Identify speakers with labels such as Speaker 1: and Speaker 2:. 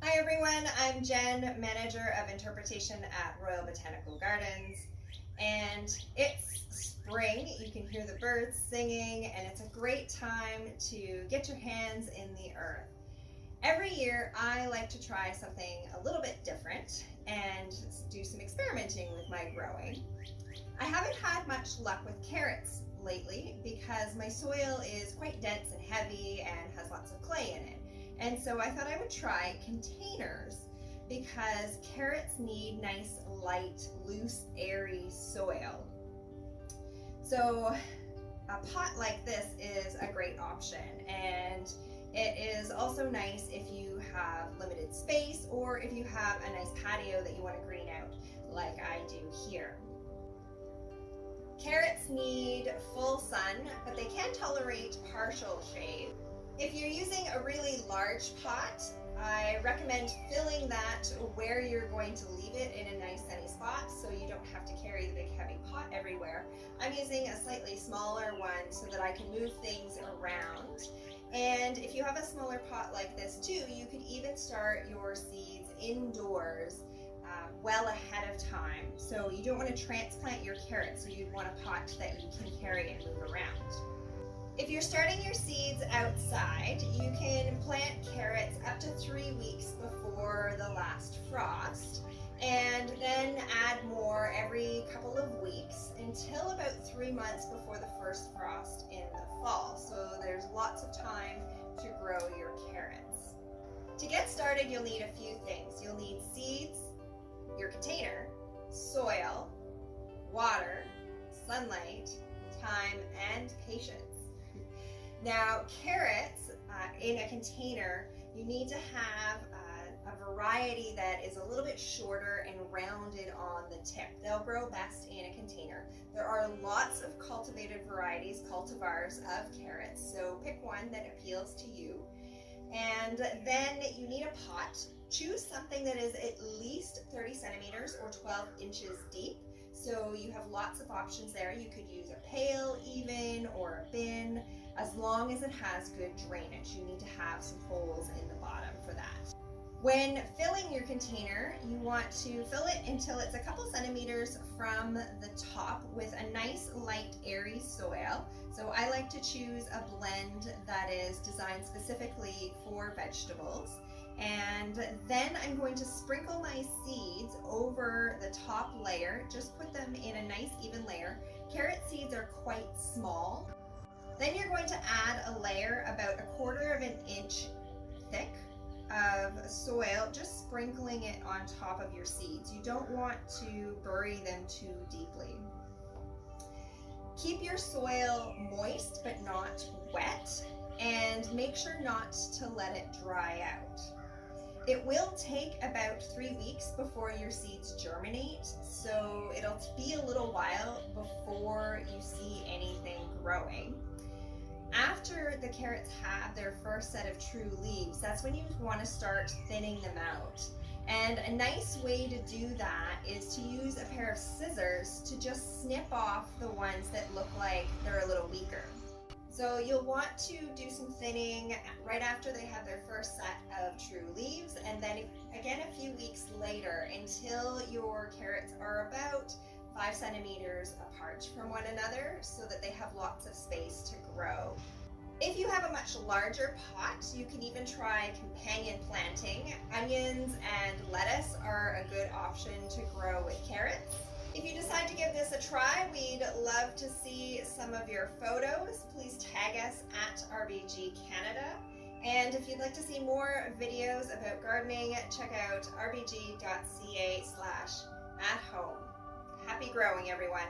Speaker 1: Hi everyone, I'm Jen, Manager of Interpretation at Royal Botanical Gardens, and it's spring. You can hear the birds singing, and it's a great time to get your hands in the earth. Every year I like to try something a little bit different and do some experimenting with my growing. I haven't had much luck with carrots lately because my soil is quite dense and heavy and has lots of clay in it. And so I thought I would try containers because carrots need nice, light, loose, airy soil. So a pot like this is a great option, and it is also nice if you have limited space or if you have a nice patio that you want to green out like I do here. Carrots need full sun, but they can tolerate partial shade. If you're using a really large pot, I recommend filling that where you're going to leave it in a nice sunny spot so you don't have to carry the big heavy pot everywhere. I'm using a slightly smaller one so that I can move things around. And if you have a smaller pot like this too, you could even start your seeds indoors well ahead of time. So you don't want to transplant your carrots, so you'd want a pot that you can carry and move around. If you're starting your seeds outside, you can plant carrots up to 3 weeks before the last frost, and then add more every couple of weeks until about 3 months before the first frost in the fall. So there's lots of time to grow your carrots. To get started, you'll need a few things. You'll need seeds, your container, soil, water, sunlight, time, and patience. Now, carrots in a container, you need to have a variety that is a little bit shorter and rounded on the tip. They'll grow best in a container. There are lots of cultivated varieties, cultivars of carrots, so pick one that appeals to you. And then you need a pot. Choose something that is at least 30 centimeters or 12 inches deep. So you have lots of options there. You could use a pail even, or a bin, as long as it has good drainage. You need to have some holes in the bottom for that. When filling your container, you want to fill it until it's a couple centimeters from the top with a nice, light, airy soil. So I like to choose a blend that is designed specifically for vegetables. And then I'm going to sprinkle my seeds over the top layer. Just put them in a nice, even layer. Carrot seeds are quite small. Then you're going to add a layer about 1/4 of an inch thick of soil, just sprinkling it on top of your seeds. You don't want to bury them too deeply. Keep your soil moist but not wet, and make sure not to let it dry out. It will take about 3 weeks before your seeds germinate, so it'll be a little while before you see anything growing. After the carrots have their first set of true leaves, that's when you want to start thinning them out. And a nice way to do that is to use a pair of scissors to just snip off the ones that look like they're a little weaker. So you'll want to do some thinning right after they have their first set of true leaves, and then again a few weeks later until your carrots are about 5 centimeters apart from one another so that they have lots of space to grow. If you have a much larger pot, you can even try companion planting. Onions and lettuce are a good option to grow with carrots. If you decide to give this a try, we'd love to see some of your photos. Please tag us at RBG Canada. And if you'd like to see more videos about gardening, check out rbg.ca/at-home. Happy growing, everyone.